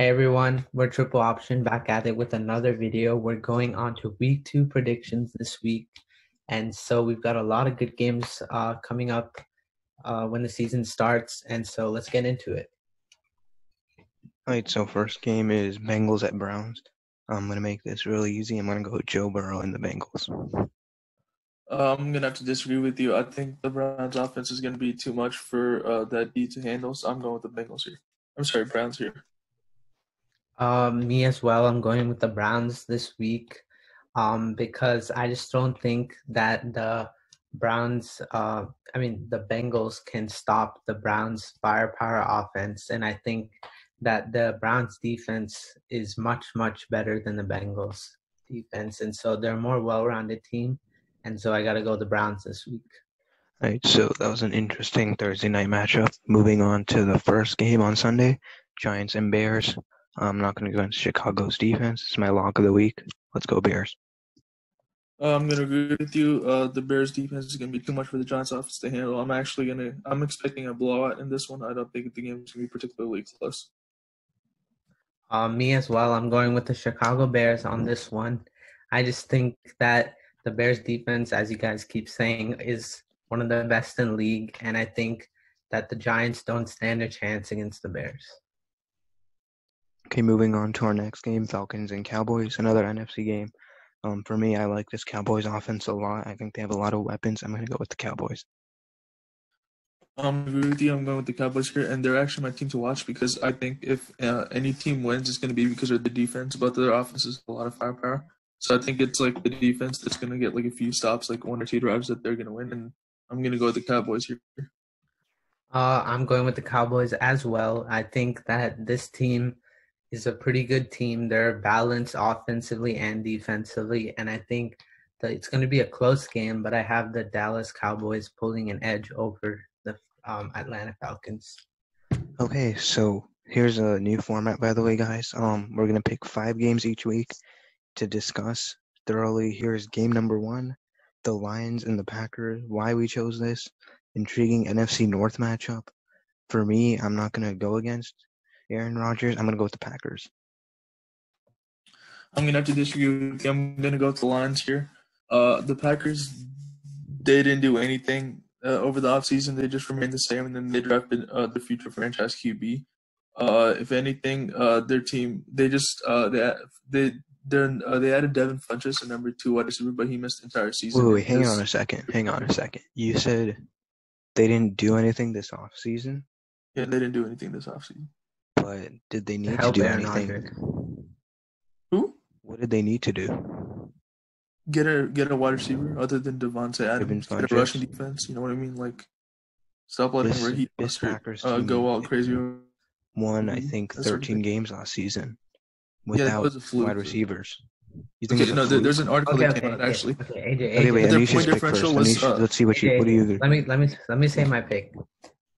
Hey everyone, we're Triple Option back at it with another video. We're going on to week 2 predictions this week. And so we've got a lot of good games coming up when the season starts. And so let's get into it. All right, so first game is Bengals at Browns. I'm going to make this really easy. I'm going to go with Joe Burrow and the Bengals. I'm gonna have to disagree with you. I think the Browns' offense is gonna be too much for that D to handle. So I'm going with the Bengals here. I'm sorry, Browns here. Me as well. I'm going with the Browns this week because I just don't think that the Bengals can stop the Browns' firepower offense. And I think that the Browns defense is much, much better than the Bengals defense. And so they're a more well-rounded team. And so I got to go the Browns this week. All right, so that was an interesting Thursday night matchup. Moving on to the first game on Sunday, Giants and Bears. I'm not going to go against Chicago's defense. It's my lock of the week. Let's go Bears. I'm gonna agree with you. The Bears' defense is gonna be too much for the Giants' offense to handle. I'm expecting a blowout in this one. I don't think the game is gonna be particularly close. Me as well. I'm going with the Chicago Bears on this one. I just think that the Bears defense, as you guys keep saying, is one of the best in the league. And I think that the Giants don't stand a chance against the Bears. Okay, moving on to our next game, Falcons and Cowboys, another NFC game. For me, I like this Cowboys offense a lot. I think they have a lot of weapons. I'm going to go with the Cowboys. I agree with you. I'm going with the Cowboys here, and they're actually my team to watch because I think if any team wins, it's going to be because of the defense. But their offense has a lot of firepower, so I think it's like the defense that's going to get like a few stops, like one or two drives that they're going to win. And I'm going to go with the Cowboys here. I'm going with the Cowboys as well. I think that this team is a pretty good team. They're balanced offensively and defensively, and I think that it's going to be a close game, but I have the Dallas Cowboys pulling an edge over the Atlanta Falcons. Okay, so here's a new format, by the way, guys. We're going to pick 5 games each week to discuss thoroughly. Here's game number 1, the Lions and the Packers. Why we chose this intriguing NFC North matchup. For me, I'm not going to go against Aaron Rodgers. I'm going to go with the Packers. I'm going to have to disagree with you. I'm going to go with the Lions here. The Packers, they didn't do anything over the offseason. They just remained the same, and then they drafted the future franchise QB. If anything, their team, they added Devin Funchess, a number 2 wide receiver, but he missed the entire season. Wait, hang on a second. You said they didn't do anything this offseason? Yeah, they didn't do anything this offseason. But did they need to do anything? Who? What did they need to do? Get a wide receiver other than Devontae Adams. Get a rushing defense. You know what I mean? Like, stop letting Raheem Mostert go all crazy. Won, I think, 13 games last season without wide receivers. You think there's an article that came out actually. Okay, AJ. Okay, wait, Anisha's pick first. Let's see what do you. Let me say my pick.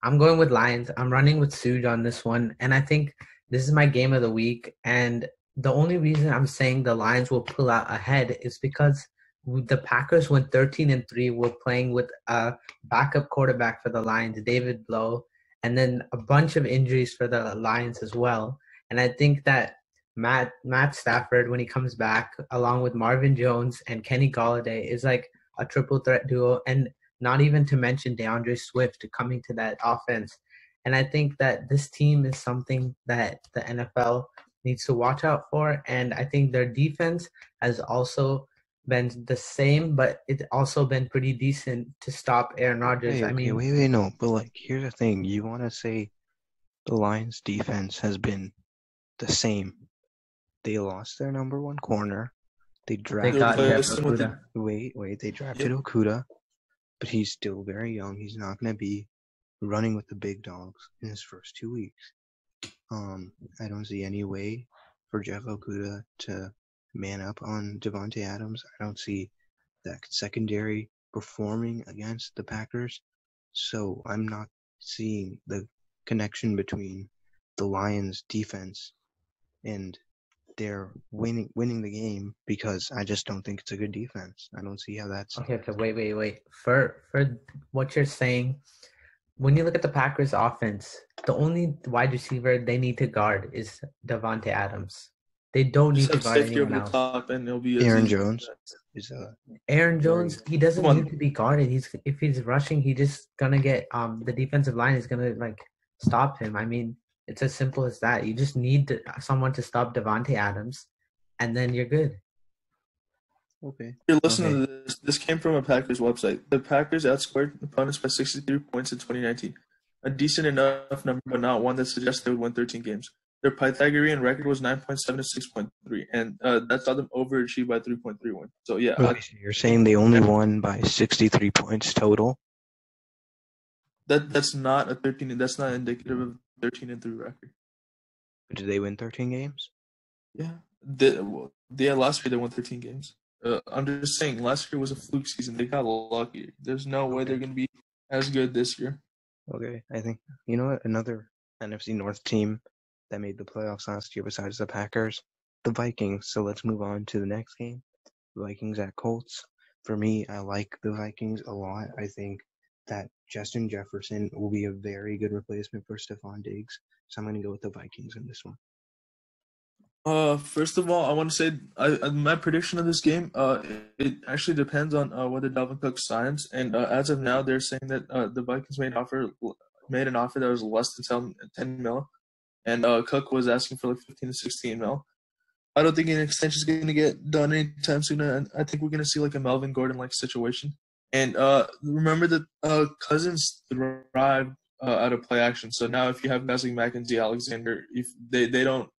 I'm going with Lions. I'm running with Suj on this one, and I think this is my game of the week. And the only reason I'm saying the Lions will pull out ahead is because the Packers went 13-3. We're playing with a backup quarterback for the Lions, David Blow, and then a bunch of injuries for the Lions as well. And I think that Matt Stafford, when he comes back, along with Marvin Jones and Kenny Golladay, is like a triple threat duo. And not even to mention DeAndre Swift coming to that offense. And I think that this team is something that the NFL needs to watch out for. And I think their defense has also been the same, but it's also been pretty decent to stop Aaron Rodgers. No. But, like, here's the thing. You want to say the Lions' defense has been the same. They lost their number 1 corner. They drafted Okudah. They drafted Okudah. But he's still very young. He's not going to be running with the big dogs in his first 2 weeks. I don't see any way for Jeff Okudah to man up on Devontae Adams. I don't see that secondary performing against the Packers. So I'm not seeing the connection between the Lions' defense and they're winning the game because I just don't think it's a good defense. I don't see how that's okay. Wait. For what you're saying, when you look at the Packers offense, the only wide receiver they need to guard is Davante Adams. They don't Just need to have guard safety anyone over the else. top, and it'll be as Aaron easy Jones as is Aaron very Jones, he doesn't Come need on. to be guarded. If he's rushing, he just gonna get the defensive line is gonna like stop him. I mean, it's as simple as that. You just need someone to stop Davante Adams, and then you're good. okay. You're listening Okay. to this. This came from a Packers website. The Packers outscored opponents by 63 points in 2019, a decent enough number, but not one that suggests they would win 13 games. Their Pythagorean record was 9.7 to 6.3, and that saw them overachieve by 3.31. So yeah, Wait, so you're saying they only won by 63 points total? that's not a 13. That's not indicative of 13-3 record. But did they win 13 games? Yeah, last year they won 13 games. I'm just saying, last year was a fluke season. They got lucky. There's no way they're gonna be as good this year. Okay, I think, you know what, another NFC North team that made the playoffs last year besides the Packers, the Vikings. So let's move on to the next game. Vikings at Colts. For me, I like the Vikings a lot. I think that Justin Jefferson will be a very good replacement for Stephon Diggs. So I'm going to go with the Vikings in this one. First of all, I want to say my prediction of this game. It actually depends on whether Dalvin Cook signs, and as of now, they're saying that the Vikings made an offer that was less than 10 mil, and Cook was asking for like 15 to 16 mil. I don't think an extension is going to get done anytime soon. And I think we're going to see like a Melvin Gordon like situation. And remember that Cousins thrived out of play action. So now if you have guys like Mackenzie Alexander, if they don't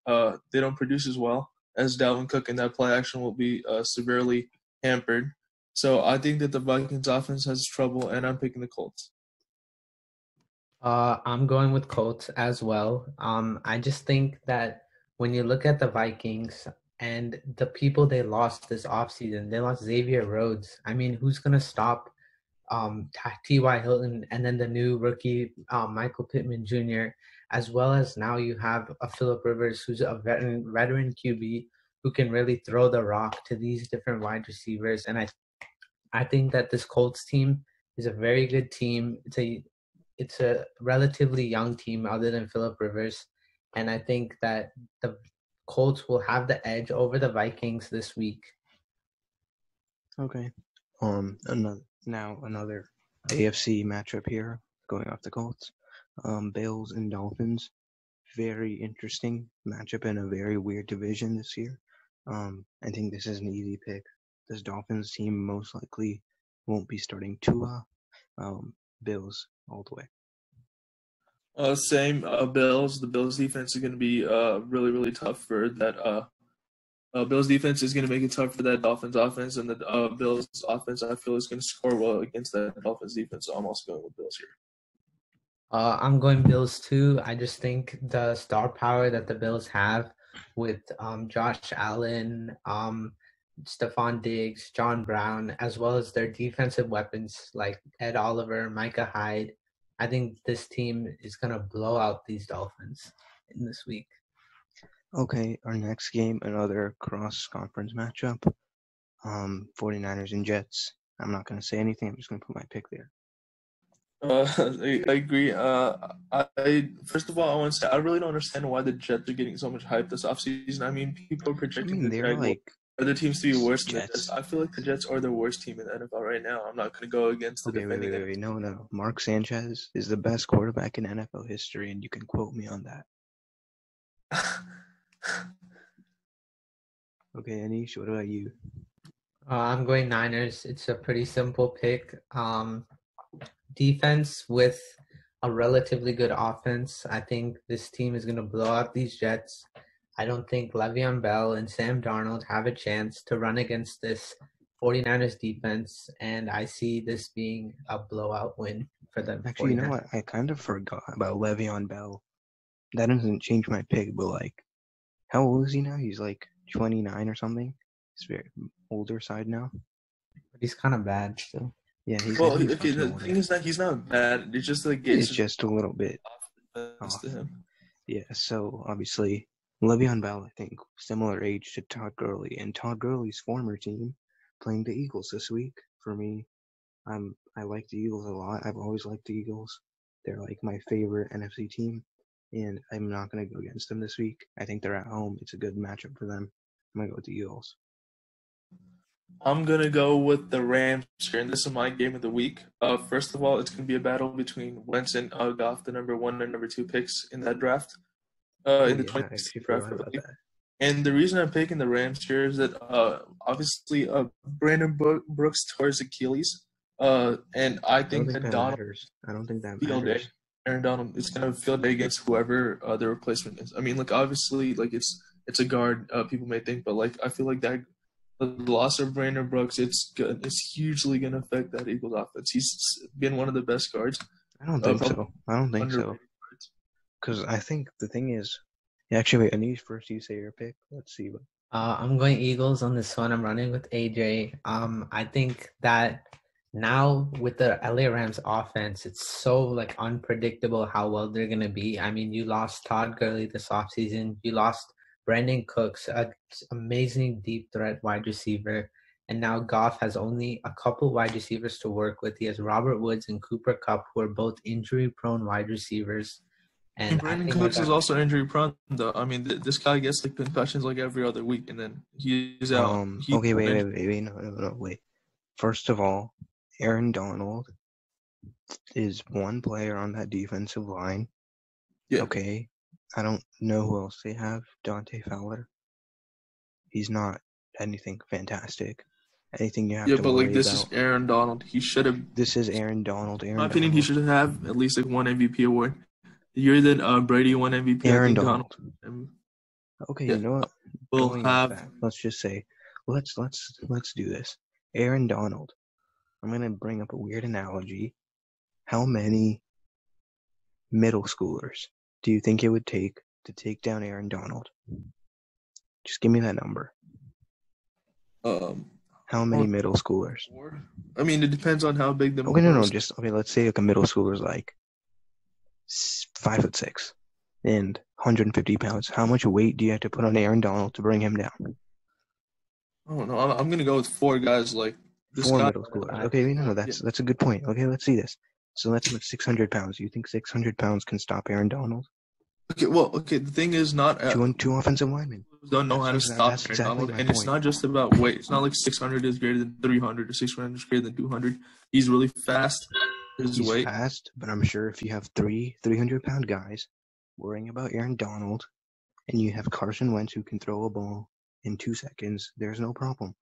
produce as well as Dalvin Cook, and that play action will be severely hampered. So I think that the Vikings offense has trouble, and I'm picking the Colts. I'm going with Colts as well. I just think that when you look at the Vikings and the people they lost this offseason, they lost Xavier Rhodes. I mean, who's gonna stop T.Y. Hilton and then the new rookie Michael Pittman Jr., as well as now you have a Phillip Rivers who's a veteran QB who can really throw the rock to these different wide receivers. And I think that this Colts team is a very good team. It's a relatively young team other than Phillip Rivers. And I think that the Colts will have the edge over the Vikings this week. Okay. Another AFC matchup here, going off the Colts. Bills and Dolphins. Very interesting matchup in a very weird division this year. I think this is an easy pick. This Dolphins team most likely won't be starting Tua. Bills all the way. Same Bills. The Bills defense is going to be really, really tough for that. Bills defense is going to make it tough for that Dolphins offense, and the Bills offense I feel is going to score well against that Dolphins defense. So I'm also going with Bills here. I'm going Bills too. I just think the star power that the Bills have with Josh Allen, Stephon Diggs, John Brown, as well as their defensive weapons like Ed Oliver, Micah Hyde. I think this team is going to blow out these Dolphins in this week. Okay, our next game, another cross-conference matchup. 49ers and Jets. I'm not going to say anything. I'm just going to put my pick there. I agree. First of all, I want to say I really don't understand why the Jets are getting so much hype this offseason. I mean, people are projecting they're like other teams to be worse than the Jets. Jets. I feel like the Jets are the worst team in the NFL right now. I'm not going to go against the defending. Wait. No. Mark Sanchez is the best quarterback in NFL history, and you can quote me on that. Okay, Anish, what about you? I'm going Niners. It's a pretty simple pick. Defense with a relatively good offense. I think this team is going to blow out these Jets. I don't think Le'Veon Bell and Sam Darnold have a chance to run against this 49ers defense, and I see this being a blowout win for them. Actually, 49ers. You know what? I kind of forgot about Le'Veon Bell. That doesn't change my pick, but like, how old is he now? He's like 29 or something. He's very older side now. But he's kind of bad still. Yeah, he's okay. The thing is that he's not bad. It's just like it's just a little bit off to him. Yeah, so obviously Le'Veon Bell, I think, similar age to Todd Gurley, and Todd Gurley's former team playing the Eagles this week. For me, I like the Eagles a lot. I've always liked the Eagles. They're like my favorite NFC team, and I'm not going to go against them this week. I think they're at home. It's a good matchup for them. I'm going to go with the Eagles. I'm going to go with the Rams here, and this is my game of the week. First of all, it's going to be a battle between Wentz and Goff, the number 1 and number 2 picks in that draft. In the 2016 draft. And the reason I'm picking the Rams here is that obviously Brandon Brooks tore his Achilles. And I think that Donald matters. I don't think that matters. Aaron Donald is going to field day against whoever the replacement is. I mean, like, obviously, like, it's a guard, people may think, but, like, I feel like that the loss of Brandon Brooks, it's hugely going to affect that Eagles offense. He's been one of the best guards. I don't think so. Because I think the thing is, actually, wait, Anish, first you say your pick. Let's see. I'm going Eagles on this one. I'm running with AJ. I think that now with the LA Rams offense, it's so like unpredictable how well they're going to be. I mean, you lost Todd Gurley this offseason. You lost Brandon Cooks, an amazing deep threat wide receiver. And now Goff has only a couple wide receivers to work with. He has Robert Woods and Cooper Kupp, who are both injury-prone wide receivers. And Brandon Cooks is also injury prone, though. I mean, this guy gets like concussions like every other week, and then he's out. Okay, wait. First of all, Aaron Donald is one player on that defensive line. Yeah. Okay. I don't know who else they have. Dante Fowler. He's not anything fantastic. Anything you have to worry about. Yeah, but like this is Aaron Donald. He should have. This is Aaron Donald. In my opinion, he should have at least like one MVP award. The year that Brady won MVP, Aaron Donald. Okay, yeah. You know what? We'll have. Let's just say, let's do this. Aaron Donald. I'm gonna bring up a weird analogy. How many middle schoolers do you think it would take to take down Aaron Donald? Just give me that number. How many middle schoolers? I mean, it depends on how big the. Okay, no. Let's say like a middle schooler's like 5'6" and 150 pounds. How much weight do you have to put on Aaron Donald to bring him down? Oh no, I'm gonna go with 4 guys like this. 4 middle schoolers. Okay, no, that's a good point. Okay, let's see this. So that's like 600 pounds. You think 600 pounds can stop Aaron Donald? Okay. The thing is not two offensive linemen don't know how to stop Aaron Donald, and it's not just about weight. It's not like 600 is greater than 300 or 600 is greater than 200. He's really fast. He's fast, but I'm sure if you have 300-pound guys worrying about Aaron Donald, and you have Carson Wentz who can throw a ball in 2 seconds, there's no problem.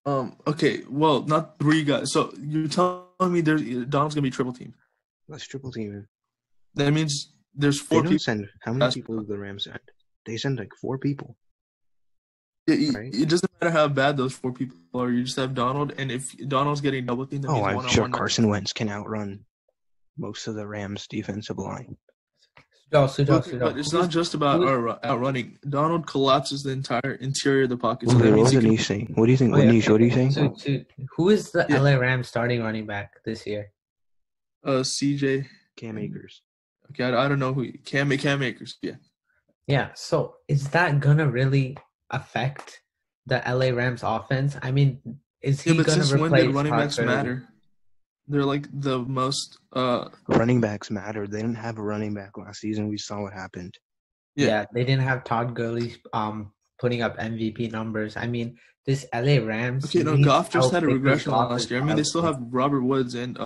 Okay. Well, not 3 guys. So you're telling me Donald's gonna be triple team? Let's triple team him. That means there's 4 people. How many people do the Rams send? They send like 4 people. It doesn't matter how bad those 4 people are. You just have Donald, and if Donald's getting double teamed, I'm sure Carson Wentz can outrun most of the Rams' defensive line. But it's not just about outrunning. Donald collapses the entire interior of the pocket. So what do you think? What do you think? So, who is the LA Rams starting running back this year? CJ. Cam Akers. Okay, I don't know who. Cam Akers, yeah. Yeah, so is that going to really affect the LA Rams offense? I mean, is he going to replace when did running backs matter? They're like the most running backs matter. They didn't have a running back last season. We saw what happened. Yeah, they didn't have Todd Gurley putting up MVP numbers. I mean, this LA Rams. Okay, no, Goff just had a regression last year. I mean, they still have Robert Woods and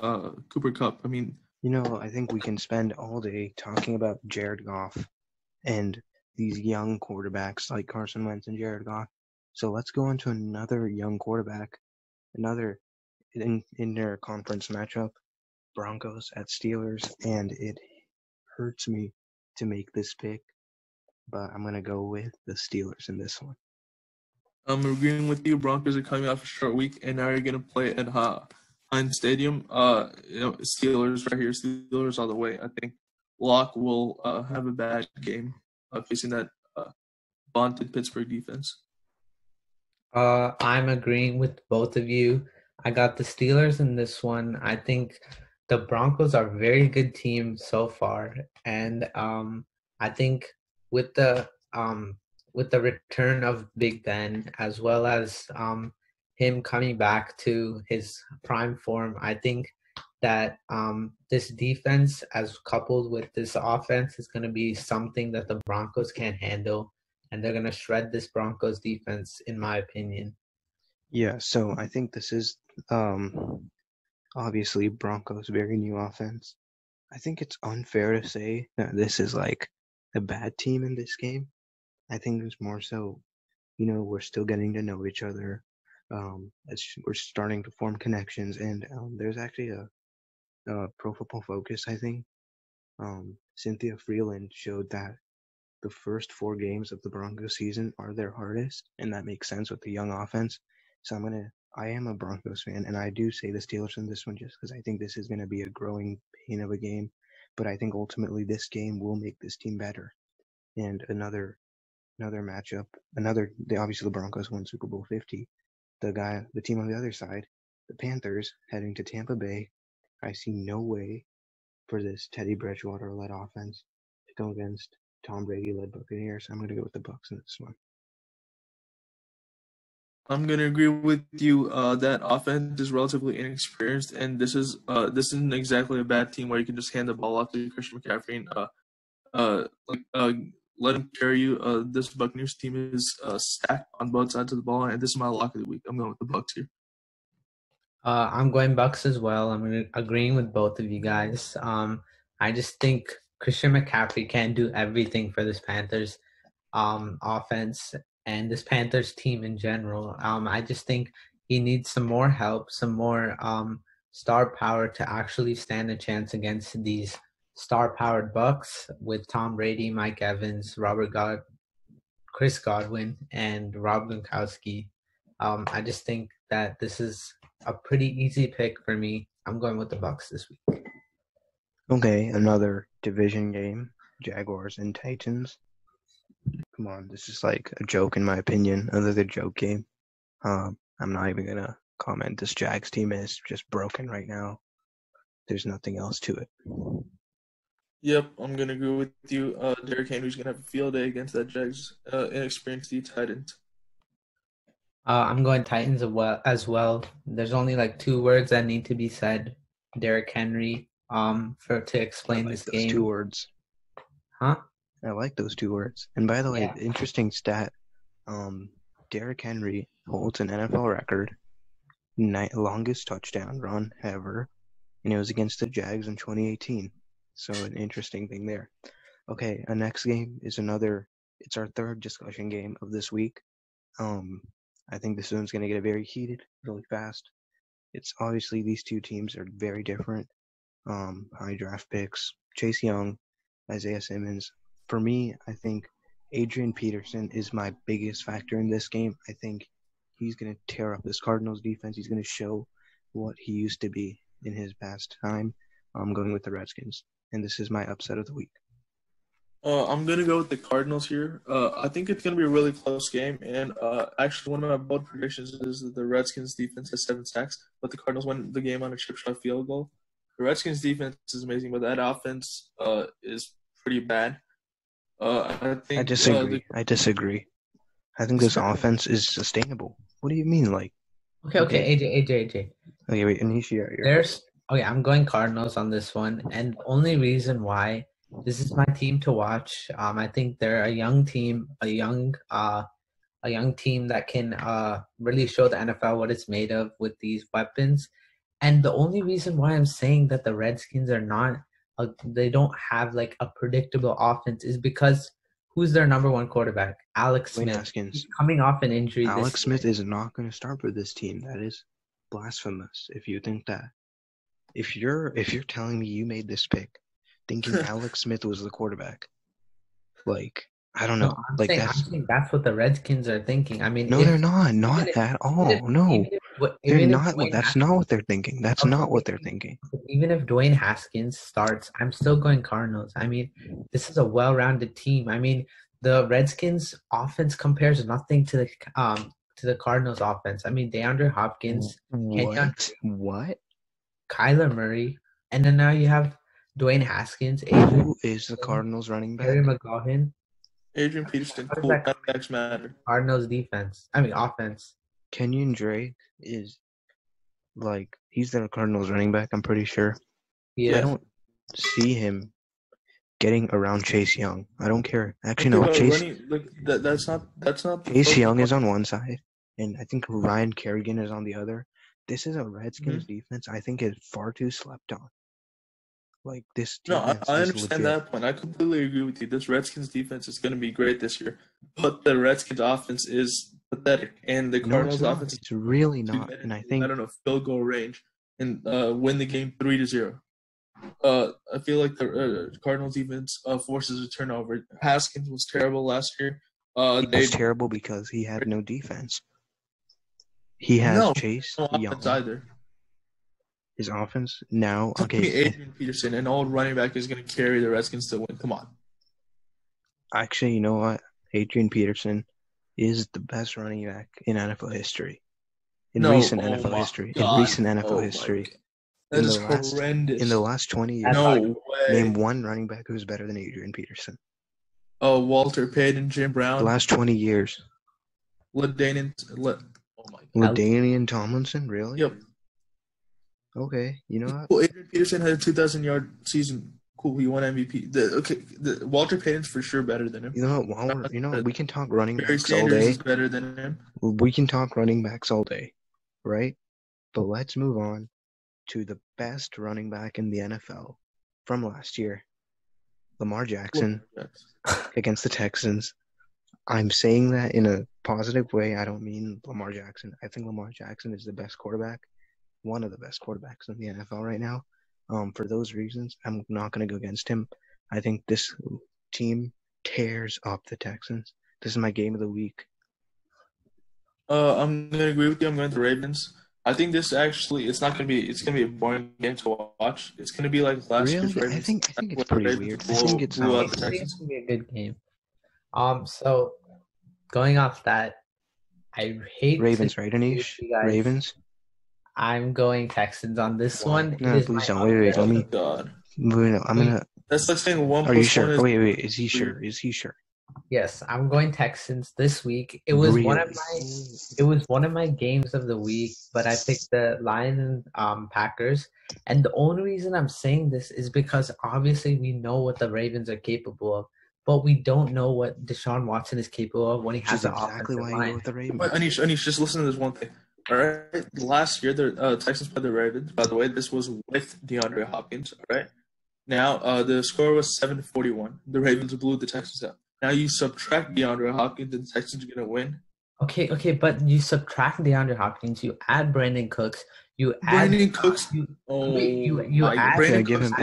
Cooper Kupp. I mean, I think we can spend all day talking about Jared Goff and these young quarterbacks like Carson Wentz and Jared Goff. So let's go on to another young quarterback, another inter-conference matchup, Broncos at Steelers, and it hurts me to make this pick, but I'm going to go with the Steelers in this one. I'm agreeing with you. Broncos are coming off a short week, and now you're going to play at Heinz Stadium. Steelers right here. Steelers all the way. I think Locke will have a bad game facing that vaunted Pittsburgh defense. I'm agreeing with both of you. I got the Steelers in this one. I think the Broncos are a very good team so far, and I think with the return of Big Ben as well as him coming back to his prime form, I think that this defense, as coupled with this offense, is going to be something that the Broncos can't handle, and they're going to shred this Broncos defense, in my opinion. Yeah, so I think this is obviously Broncos' very new offense. I think it's unfair to say that this is like a bad team in this game. I think it's more so, we're still getting to know each other. We're starting to form connections, and there's actually a Pro Football Focus, I think. Cynthia Freeland showed that the first 4 games of the Broncos season are their hardest, and that makes sense with the young offense. So I am a Broncos fan, and I do say the Steelers in this one just because I think this is going to be a growing pain of a game. But I think ultimately this game will make this team better. And another matchup, obviously the Broncos won Super Bowl 50. The team on the other side, the Panthers, heading to Tampa Bay. I see no way for this Teddy Bridgewater-led offense to go against Tom Brady-led Buccaneers. I'm going to go with the Bucs in this one. I'm gonna agree with you. That offense is relatively inexperienced, and this isn't exactly a bad team where you can just hand the ball off to Christian McCaffrey and let him carry you. This Buccaneers team is stacked on both sides of the ball, and this is my lock of the week. I'm going with the Bucs here. I'm going Bucs as well. I'm agreeing with both of you guys. I just think Christian McCaffrey can't do everything for this Panthers offense and this Panthers team in general. I just think he needs some more help, some more star power to actually stand a chance against these star-powered Bucs with Tom Brady, Mike Evans, Chris Godwin, and Rob Gronkowski. I just think that this is a pretty easy pick for me. I'm going with the Bucs this week. Okay, another division game, Jaguars and Titans. Come on, this is like a joke in my opinion, another joke game. I'm not even going to comment. This Jags team is just broken right now. There's nothing else to it. Yep, I'm going to agree with you. Derrick Henry's going to have a field day against that Jags inexperienced Titans. I'm going Titans as well. There's only like 2 words that need to be said. Derrick Henry, to explain this game. 2 words. Huh? I like those 2 words. And by the way, interesting stat. Derrick Henry holds an NFL record, longest touchdown run ever, and it was against the Jags in 2018. So an interesting thing there. Okay, our next game is it's our third discussion game of this week. I think this one's going to get very heated really fast. It's obviously these 2 teams are very different. High draft picks, Chase Young, Isaiah Simmons. For me, I think Adrian Peterson is my biggest factor in this game. I think he's going to tear up this Cardinals defense. He's going to show what he used to be in his past time. I'm going with the Redskins, and this is my upset of the week. I'm going to go with the Cardinals here. I think it's going to be a really close game, and actually one of my bold predictions is that the Redskins defense has 7 sacks, but the Cardinals win the game on a chip shot field goal. The Redskins defense is amazing, but that offense is pretty bad. I disagree. I think this offense is sustainable. What do you mean, like? Okay, AJ. Okay, wait, Anisha, I'm going Cardinals on this one, and the only reason why this is my team to watch. I think they're a young team, a young team that can really show the NFL what it's made of with these weapons. And the only reason why I'm saying that the Redskins are not, they don't have like a predictable offense is because who's their number 1 quarterback? Alex Smith. Haskins. He's coming off an injury. Alex Smith is not going to start for this team. That is blasphemous. If you think that, if you're telling me you made this pick thinking Alex Smith was the quarterback, like, I don't know. I'm saying that's what the Redskins are thinking. I mean, no, they're not at all. No, they're not. That's not what they're thinking. That's not what they're thinking. Even if Dwayne Haskins starts, I'm still going Cardinals. I mean, this is a well-rounded team. I mean, the Redskins offense compares nothing to the Cardinals offense. I mean, DeAndre Hopkins, What? Kyler Murray, and then now you have Dwayne Haskins. Who is the Cardinals running back? Terry McLaurin. Adrian Peterson. Quarterbacks matter. Cardinals defense. I mean offense. Kenyon Drake is like he's the Cardinals running back. I'm pretty sure. Yeah. I don't see him getting around Chase Young. I don't care. Actually, Okay, no. but Chase running like that's not the Chase focus. Young is on one side, and I think Ryan Kerrigan is on the other. This is a Redskins Mm-hmm. defense I think is far too slept on. Like, this No, defense I is understand legit. that point. I completely agree with you. This Redskins defense is going to be great this year, but the Redskins offense is pathetic, and the No, it's Cardinals not. offense is It's really to not. get And I into, think I don't know, field goal range and win the game 3-0. I feel like the Cardinals defense forces a turnover. Haskins was terrible last year. he was terrible because he had no defense. He has Chase no Young. offense either. His offense now, Tell me okay. Adrian Peterson, an old running back, is going to carry the Redskins to win. Come on. Actually, you know what? Adrian Peterson is the best running back in NFL history. In recent NFL history. That is horrendous. In the last 20 years, No way. name one running back who's better than Adrian Peterson. Oh, Walter Payton, Jim Brown. The last 20 years. LaDainian Tomlinson, really? Yep. Okay, you know what? Well, Adrian Peterson had a 2,000-yard season. Cool, he won MVP. Walter Payton's for sure better than him. You know what? We can talk running Barry backs all Sanders day. is better than him. We can talk running backs all day, right? But let's move on to the best running back in the NFL from last year, Lamar Jackson against the Texans. I'm saying that in a positive way. I don't mean Lamar Jackson. I think Lamar Jackson is the best quarterback, one of the best quarterbacks in the NFL right now. For those reasons, I'm not going to go against him. I think this team tears up the Texans. This is my game of the week. I'm going to agree with you. I'm going to the Ravens. I think this actually, it's going to be a boring game to watch. It's going to be like last year's Ravens. I think it's pretty weird. I think it's going to be a good game. So going off that, I hate Ravens, right, Anish? Ravens. I'm going Texans on this one. No, please don't. Wait. Let me. God. I'm gonna. That's like saying 1 Are you plus sure? 1 is. Wait. Is he sure? Yes, I'm going Texans this week. It was one of my games of the week, but I picked the Lions and Packers. And the only reason I'm saying this is because obviously we know what the Ravens are capable of, but we don't know what Deshaun Watson is capable of when he has an offensive line. You go with the Ravens. Anish, just listen to this one thing. All right, last year the Texans played the Ravens. By the way, this was with DeAndre Hopkins. All right, now the score was 7-41. The Ravens blew the Texans out. Now you subtract DeAndre Hopkins, and the Texans are gonna win. Okay, but you subtract DeAndre Hopkins, you add Brandon Cooks, you add Brandon Cooks. I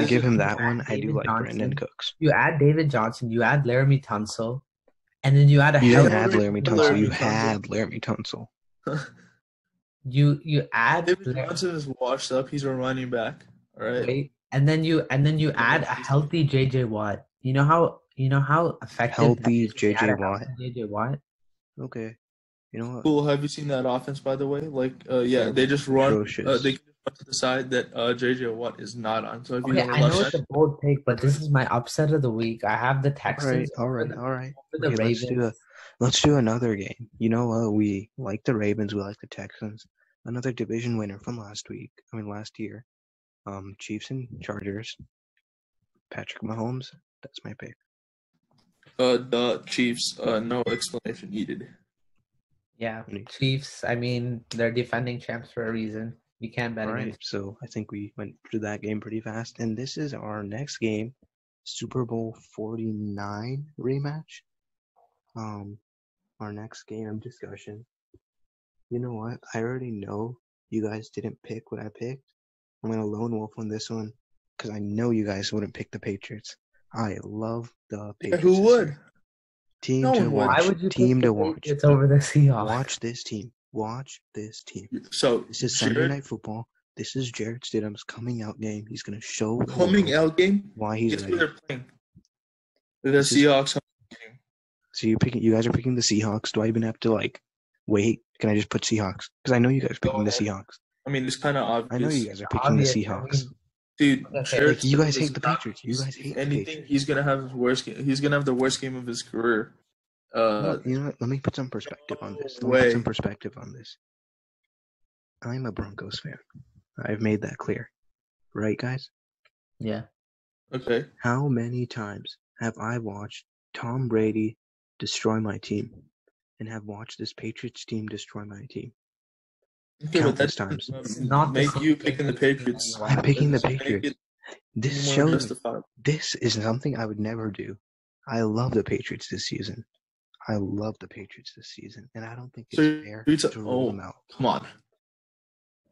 give him that one. I do like Brandon Cooks. You add David Johnson, you add Laramie Tunsil, and then you add a. You didn't add Laramie Tunsil. You had Laramie Tunsil. You add David Johnson is washed up. He's a running back. All right. Wait, and then you add a healthy JJ Watt. You know how effective healthy JJ Watt. Okay. You know what? Cool. Have you seen that offense, by the way? Like, they just run. They can run to the side that JJ Watt is not on. So if you I know it's a bold take, but this is my upset of the week. I have the Texans. All right. Okay, let's do another game. You know what? We like the Ravens. We like the Texans. Another division winner from last year. Chiefs and Chargers. Patrick Mahomes. That's my pick. The Chiefs. No explanation needed. Yeah, Chiefs. I mean, they're defending champs for a reason. You can't bet against. So I think we went through that game pretty fast, and this is our next game, Super Bowl 49 rematch. Our next game of discussion. You know what? I already know you guys didn't pick what I picked. I'm gonna lone wolf on this one because I know you guys wouldn't pick the Patriots. I love the Patriots. Who would? Team to watch. Why would you team to watch. It's over the Seahawks. Watch this team. So this is Sunday Night Football. This is Jarrett Stidham's coming out game. He's gonna show out game. Why he's ready. They're playing. The Seahawks. So you guys are picking the Seahawks. Do I even have to wait? Can I just put Seahawks? Because I know you guys are picking the Seahawks. I mean, it's kind of obvious. I know you guys are picking the Seahawks. Dude, you guys hate the Patriots. You guys hate anything. The Patriots. He's gonna have his worst game. He's gonna have the worst game of his career. You know what? Let me put some perspective on this. I'm a Broncos fan. I've made that clear. Right, guys? Yeah. Okay. How many times have I watched Tom Brady destroy my team and have watched this Patriots team destroy my team? Okay, but Countless that times. It's doesn't not the make same you thing picking the as being Patriots. wild. I'm picking the Doesn't make Patriots. it This any more shows justifiable. this is something I would never do. I love the Patriots this season. I love the Patriots this season, and I don't think it's So fair you to rule them out. come on.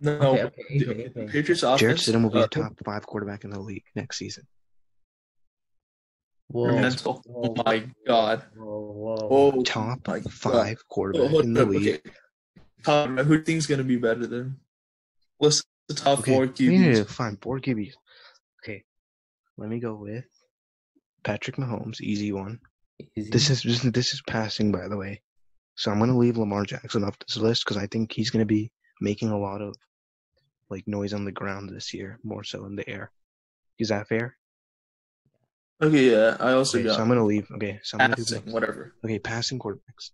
No, Okay, the AJ. Patriots Jarrett offense. Stidham will be a top 5 quarterback in the league next season. You're Whoa. mental. Whoa, Oh my god. Whoa. Oh Top my 5 quarterback hold in the up, league. Okay. Top, who do you think's gonna be better than? What's the top Okay, 4 QBs? fine. 4 QBs. Okay, let me go with Patrick Mahomes, easy one. Easy. This is passing, by the way. So I'm gonna leave Lamar Jackson off this list because I think he's gonna be making a lot of noise on the ground this year, more so in the air. Is that fair? Okay, yeah. I also Okay, got so I'm gonna leave. Okay, so I'm gonna do passing, this. whatever. Okay, passing quarterbacks: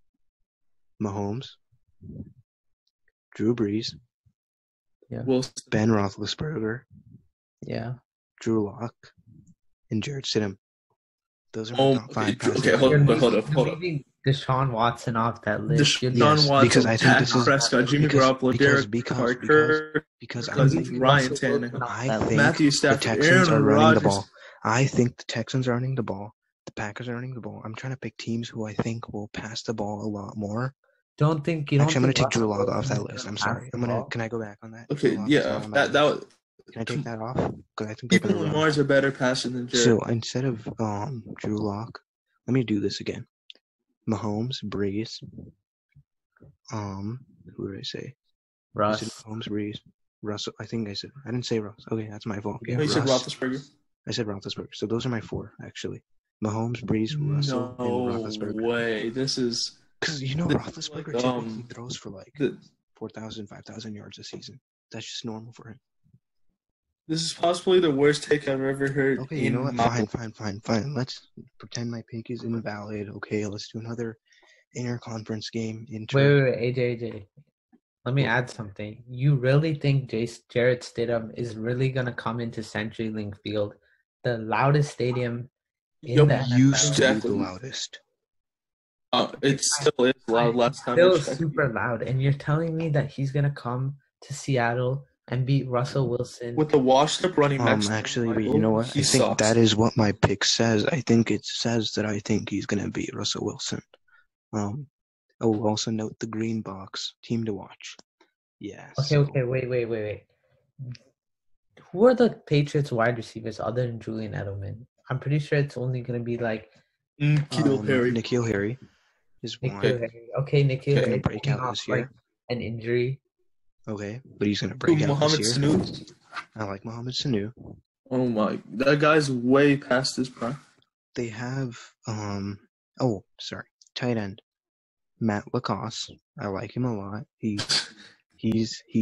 Mahomes, Drew Brees, Yeah. Wilson. Ben Roethlisberger, Yeah. Drew Lock, and Jarrett Stidham. Those are my Oh, top 5 okay, passing hold quarterbacks. up. You're leaving Deshaun Watson off that list. Deshaun Yes, Watson, because I think Dak this is Prescott, Jimmy because Garoppolo, Derek Carr, Kirk because I Cousins, think Ryan Russell Wilson Tannehill, off I that list. think Matthew the Stafford, Texans are Aaron running the Rodgers. ball. I think the Texans are running the ball. The Packers are running the ball. I'm trying to pick teams who I think will pass the ball a lot more. Actually, I'm gonna take Russell Drew Lock off Wilson that is list. gonna I'm pass sorry. the ball? Can I go back on that? Okay, Drew Lock is not yeah, on my that list. was. Can I take that off? Because I think they're Even gonna run. Lamar's a better passer than Jared. So instead of Drew Lock, let me do this again. Mahomes, Breeze. Who did I say? I said Russ. Mahomes, Breeze, Russell. I think I didn't say Russ. Okay, that's my fault. Yeah. No, you said Russ. Roethlisberger. I said Roethlisberger. So those are my 4 actually. Mahomes, Breeze, Russell, and No Roethlisberger. way. This is Because Roethlisberger typically throws for 4,000, 5,000 yards a season. That's just normal for him. This is possibly the worst take I've ever heard. Okay, you know what? Fine. Let's pretend my pick is invalid. Okay, let's do another interconference game. Wait, AJ. Let me add something. You really think Jarrett Stidham is really gonna come into CenturyLink Field, the loudest stadium in the NFL? Used to be the loudest. It still is loud. Last time Still I checked. super loud, and you're telling me that he's gonna come to Seattle and beat Russell Wilson With the washed-up running backs. Actually, but you know what? I think that is what my pick says. I think it says that I think he's gonna beat Russell Wilson. I will also note the green box team to watch. Yeah. Okay. Wait. Who are the Patriots wide receivers other than Julian Edelman? I'm pretty sure it's only gonna be like N'Keal Harry. N'Keal Harry is one. N'Keal Harry. Okay, N'Keal He's Harry gonna break out this year. an injury. Okay, but he's gonna break out Mohamed this year. Sanu. I like Mohamed Sanu. Oh my, that guy's way past his prime. They have tight end Matt Lacoste. I like him a lot. He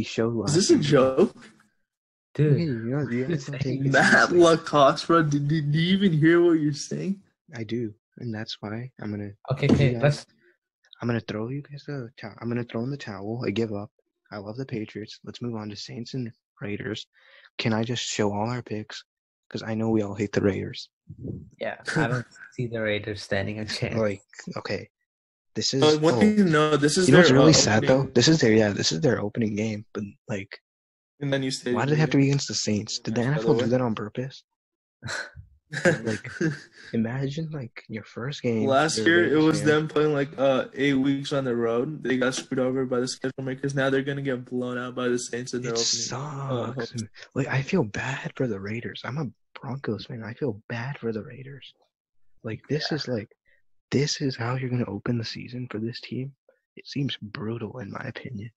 showed last. Is this a joke? Dude, Matt Lacoste, bro. Did you even hear what you're saying? I do, and that's why I'm gonna. Okay. I'm gonna throw you guys the towel. I'm gonna throw in the towel. I give up. I love the Patriots. Let's move on to Saints and Raiders. Can I just show all our picks? Because I know we all hate the Raiders. Yeah, I don't see the Raiders standing a chance. Okay, this is. One thing to know, this is. You know what's really sad though? This is their opening game, but And then you why did it have to be against the Saints? Did the NFL do that on purpose? Imagine your first game. Last year it was them playing 8 weeks on the road. They got screwed over by the schedule makers. Now they're gonna get blown out by the Saints in their opening. Sucks. I feel bad for the Raiders. I'm a Broncos fan. I feel bad for the Raiders. This is how you're gonna open the season for this team. It seems brutal in my opinion.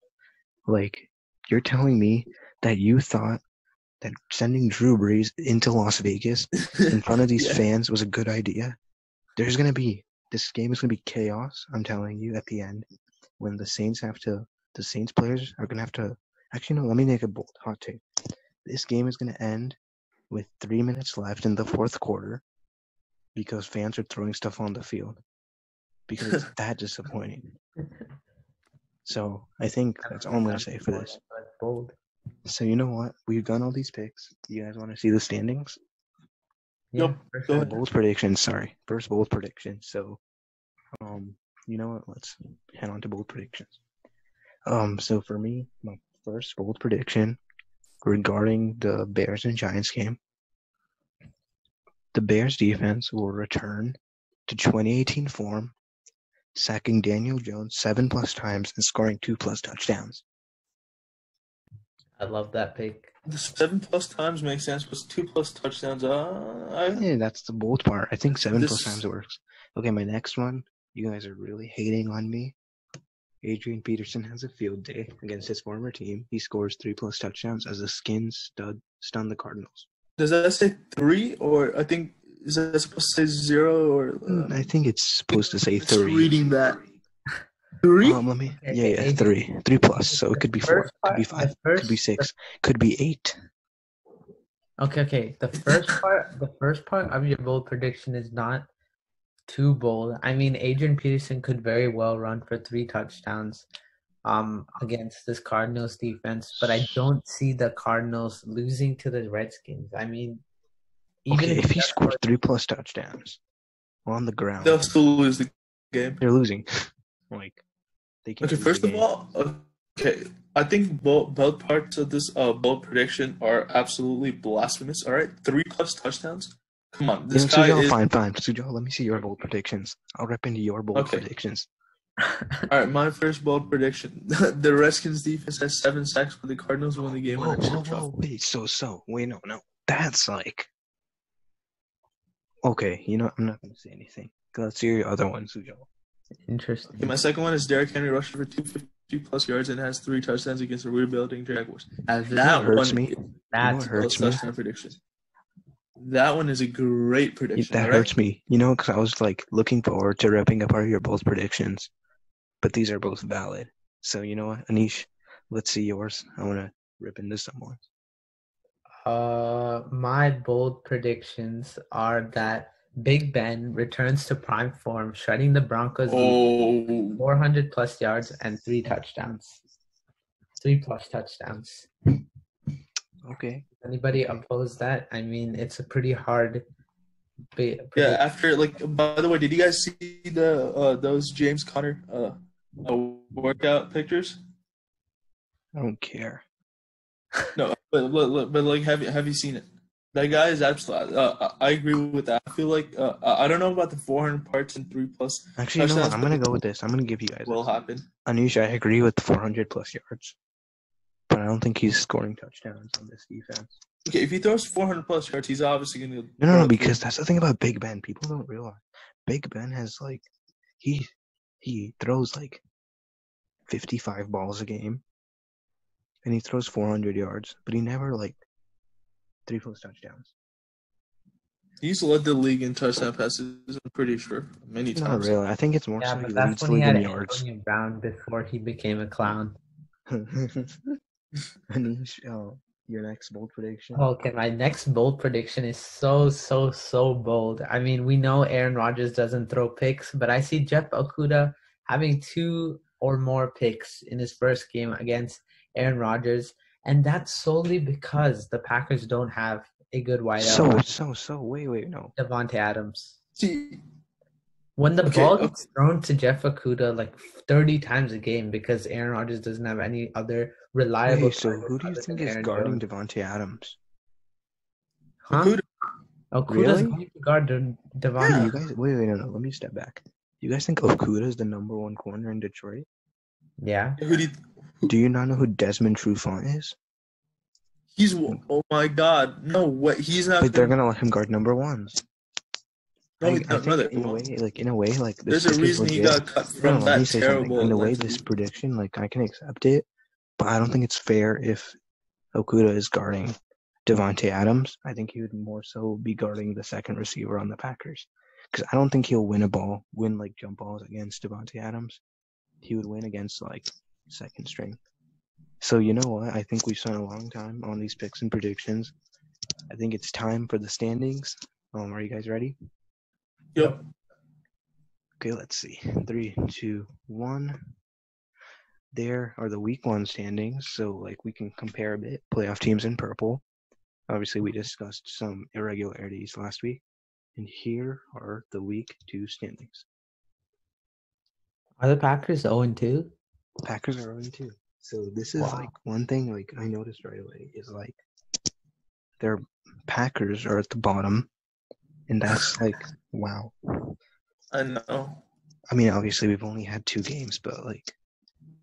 You're telling me that you thought that sending Drew Brees into Las Vegas in front of these fans was a good idea. This game is going to be chaos, I'm telling you, at the end. When the Saints players are going to have to, actually, no, let me make a bold hot take. This game is going to end with 3 minutes left in the fourth quarter because fans are throwing stuff on the field. Because it's that disappointing. So I think that's all I'm going to say for this. bold. So you know what? We've done all these picks. You guys want to see the standings? Yeah, Yep. for Go sure. ahead. Bold prediction. Sorry, first bold prediction. So, you know what? Let's head on to bold predictions. So for me, my first bold prediction regarding the Bears and Giants game, the Bears defense will return to 2018 form, sacking Daniel Jones 7+ times and scoring 2+ touchdowns. I love that pick. The 7+ times makes sense. Was 2+ touchdowns. Yeah, that's the bold part. I think 7+ This- times works. Okay, my next one. You guys are really hating on me. Adrian Peterson has a field day against his former team. He scores 3+ touchdowns as the Skins stun the Cardinals. Does that say 3 or I think is that supposed to say 0 or? I think it's supposed to say It's 3. reading that. 3? Let me. Okay, Yeah, Adrian, 3. 3+. So it could be 4, could be 5, could be 6, could be 8. Okay. The first part of your bold prediction is not too bold. I mean, Adrian Peterson could very well run for 3 touchdowns against this Cardinals defense, but I don't see the Cardinals losing to the Redskins. I mean, even Okay, if he scores 3+ touchdowns on the ground, They'll still lose the game. they're losing. Like, they can't. Okay, lose first the of game. all, okay, I think both parts of this bold prediction are absolutely blasphemous. All right, 3+ touchdowns. Come on, this guy Sujal, is fine. Sujal, let me see your bold predictions. I'll rip into your bold Okay. predictions. all right. My first bold prediction: the Redskins defense has 7 sacks, but the Cardinals win the game. Whoa, on a chip shot. wait, wait, no. That's like... Okay, you know what? I'm not going to say anything. Let's hear your other one, Sujal. Interesting. Okay, my second one is Derrick Henry rushing for 250+ yards and has 3 touchdowns against the rebuilding Jaguars. That hurts one, me? You know That's what hurts me? touchdown prediction. That one is a great prediction. That all right? hurts me. You know, because I was like looking forward to wrapping up your both predictions, but these are both valid. So you know what, Anish, let's see yours. I want to rip into some more. My bold predictions are that Big Ben returns to prime form, shredding the Broncos defense, 400+ yards and 3 touchdowns. 3+ touchdowns. Okay. Anybody oppose that? I mean, it's a pretty hard. Yeah, after by the way, did you guys see the those James Conner workout pictures? I don't care. No, but like, have you seen it? That guy is absolutely. I agree with that. I feel like I don't know about the 400 parts and 3+ Actually, you know what? touchdowns, I'm but gonna go with this. I'm gonna give you guys. will happen. Anish, I agree with 400+ yards, but I don't think he's scoring touchdowns on this defense. Okay, if he throws 400+ yards, he's obviously gonna. No, because that's the thing about Big Ben. People don't realize Big Ben has like he throws like 55 balls a game, and he throws 400 yards, but he never like 3+ touchdowns. He's led the league in touchdown passes. I'm pretty sure many times. Not really. I think it's more Yeah, so he but that's leads the when he league had in yards. Antonio Brown before he became a clown. Anish, your next bold prediction? Okay, my next bold prediction is so bold. I mean, we know Aaron Rodgers doesn't throw picks, but I see Jeff Okudah having 2 or more picks in his first game against Aaron Rodgers, and that's solely because the Packers don't have a good wideout. Wait, no. Devontae Adams. See, When the ball gets thrown to Jeff Okudah like 30 times a game because Aaron Rodgers doesn't have any other reliable. Wait, so who do you think is guarding Devontae Adams? Huh? Okudah's Really? going to guard Devontae. Yeah. You guys, wait, no. Let me step back. You guys think Okudah is the number 1 corner in Detroit? Yeah. Do you not know who Desmond Trufant is? He's oh my god, no way. He's not. But they're gonna let him guard number 1s. No, I think in a way, like this. There's a reason he got cut from that terrible. In a way, this prediction, like I can accept it, but I don't think it's fair if Okudah is guarding Devontae Adams. I think he would more so be guarding the second receiver on the Packers, because I don't think he'll win like jump balls against Devontae Adams. He would win against like second string. So you know what? I think we've spent a long time on these picks and predictions. I think it's time for the standings. Are you guys ready? Yep. Okay, let's see. 3, 2, 1. there are the week 1 standings, so like we can compare a bit. Playoff teams in purple. Obviously, we discussed some irregularities last week, and here are the week 2 standings. Are the Packers 0-2? Packers are 0-2. So this is like one thing like I noticed right away is like their Packers are at the bottom, and that's like wow. I know. I mean, obviously we've only had 2 games, but like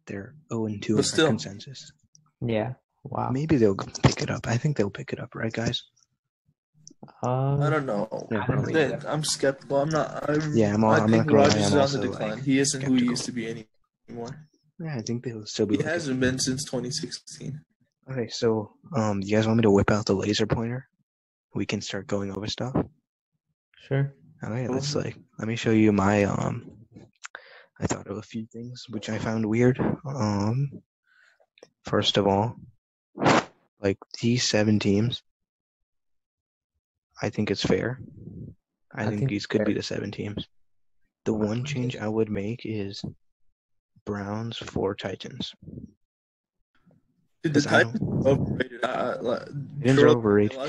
they're 0-2 in our consensus. Yeah. Wow. Maybe they'll pick it up. I think they'll pick it up, right, guys? I don't know. Yeah, I'm skeptical. I'm not. I'm I not think gonna lie, Rodgers is I'm on the also, decline. like, He isn't who he used to skeptical. be anymore. Yeah, I think they'll still be. He hasn't been since 2016. Okay, so you guys want me to whip out the laser pointer? We can start going over stuff. Sure. Okay, let me show you my I thought of a few things which I found weird. First of all, like these 7 teams, I think it's fair. I think these could be the 7 teams. The one change I would make is Browns for Titans. Dude, the Titans are overrated. Titans are overrated. No,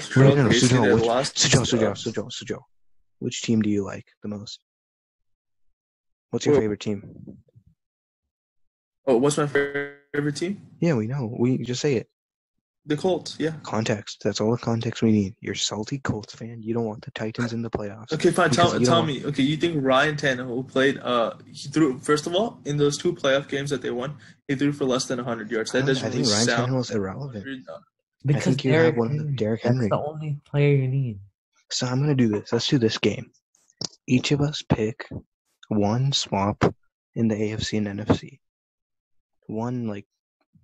Sujo. Which team do you like the most? What's your favorite team? Oh, what's my favorite team? Yeah, we know. We just say it. The Colts, yeah. Context. That's all the context we need. You're a salty Colts fan. You don't want the Titans in the playoffs. Okay, fine. Tell me. Okay, you think Ryan Tannehill played? He threw. First of all, in those 2 playoff games that they won, he threw for less than 100 yards. That doesn't really sound. I think Ryan Tannehill is irrelevant. Because I think you have one of Derrick Henry. That's the only player you need. So I'm gonna do this. Let's do this game. Each of us pick one swap in the AFC and NFC. One like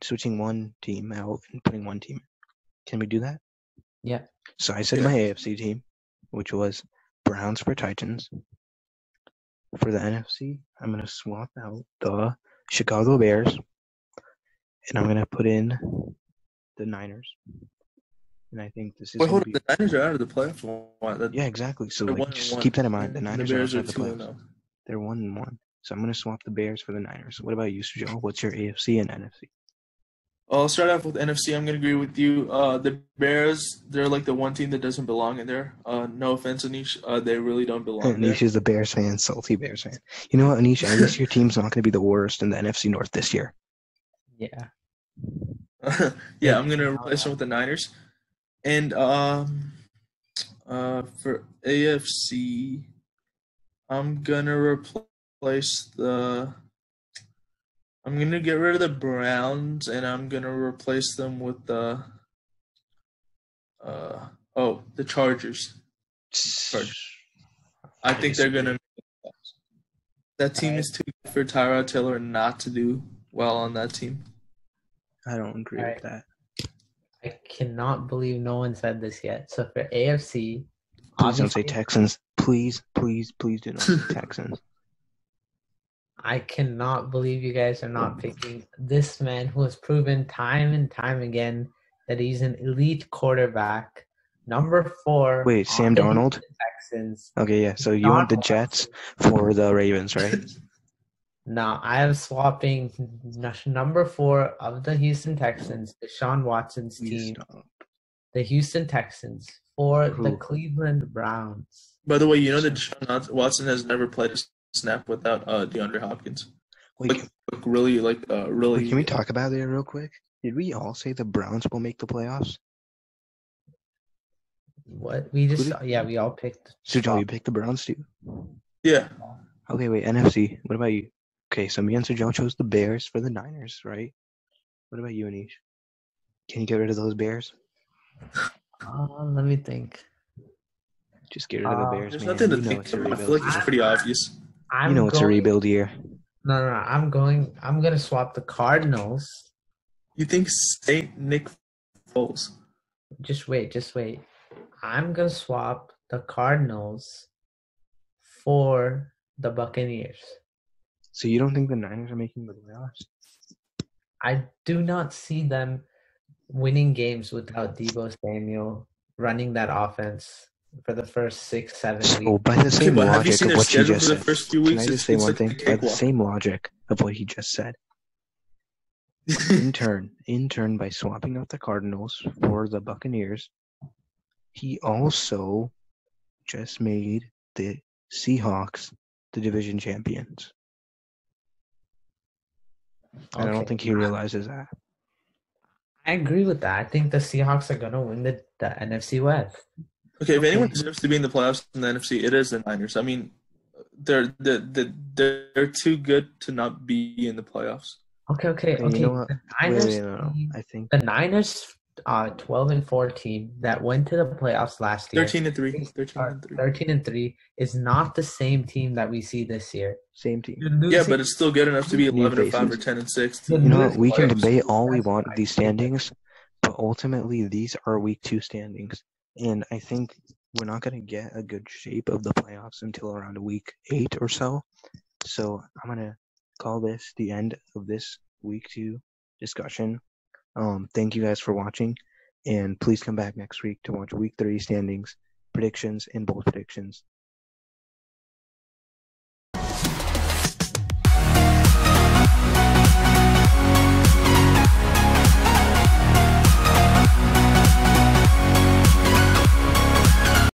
switching one team out and putting one team in. Can we do that? Yeah. So I said my AFC team, which was Browns for Titans. For the NFC, I'm going to swap out the Chicago Bears, and I'm going to put in the Niners. And I think this is the Niners are out of the playoffs. Yeah, exactly. So just keep that in mind. The Niners are out of the playoffs. They're 1-1. So I'm going to swap the Bears for the Niners. What about you, Joe? What's your AFC and NFC? I'll start off with NFC. I'm going to agree with you. The Bears, they're like the one team that doesn't belong in there. No offense, Anish. They really don't belong there. Anish is the Bears fan, salty Bears fan. You know what, Anish? At least your team's not going to be the worst in the NFC North this year. Yeah. Yeah, I'm going to replace them with the Niners. And for AFC, I'm going to replace I'm going to get rid of the Browns, and I'm going to replace them with the Chargers. I think they're going to – that team is too good for Tyrod Taylor not to do well on that team. I don't agree with that. I cannot believe no one said this yet. So for AFC – Please don't say Texans. Please do not say Texans. I cannot believe you guys are not picking this man who has proven time and time again that he's an elite quarterback. Number 4. Wait, Sam Darnold? Texans. Okay, yeah. So you want the Jets for the Ravens, right? No, I am swapping number 4 of the Houston Texans, Deshaun Watson's team, the Houston Texans, for the Cleveland Browns. By the way, you know that Deshaun Watson has never played a snap without DeAndre Hopkins. Really. Can we talk about it real quick? Did we all say the Browns will make the playoffs? What? We all picked. So, Joe, you picked the Browns too? Yeah. Okay, wait, NFC. What about you? Okay, so me and Sir Joe chose the Bears for the Niners, right? What about you, Anish? Can you get rid of those Bears? Let me think. Just get rid of the Bears, there's man. nothing to think about. I feel like it's pretty obvious. It's a rebuild year. No. I'm gonna swap the Cardinals. You think Saint Nick Foles? Just wait. I'm gonna swap the Cardinals for the Buccaneers. So you don't think the Niners are making the playoffs? I do not see them winning games without Deebo Samuel running that offense for the first 6-7 weeks. So by the same logic of what you just said, can I just say one thing? By the same logic of what he just said, in turn by swapping out the Cardinals for the Buccaneers, he also just made the Seahawks the division champions. And I don't think he realizes that. I agree with that. I think the Seahawks are gonna win the NFC West. Okay, if anyone deserves to be in the playoffs in the NFC, it is the Niners. I mean, they're too good to not be in the playoffs. Okay. You know what? The Niners, No. I think the Niners 12-14 that went to the playoffs last year. 13-3 is not the same team that we see this year. Same team. Yeah, but it's still good enough to be 11-5 or 10-6. You know what? We can debate all we want with these standings, but ultimately these are week 2 standings, and I think we're not going to get a good shape of the playoffs until around week 8 or so. So I'm going to call this the end of this week 2 discussion. Thank you guys for watching, and please come back next week to watch week 3 standings, predictions, and bold predictions.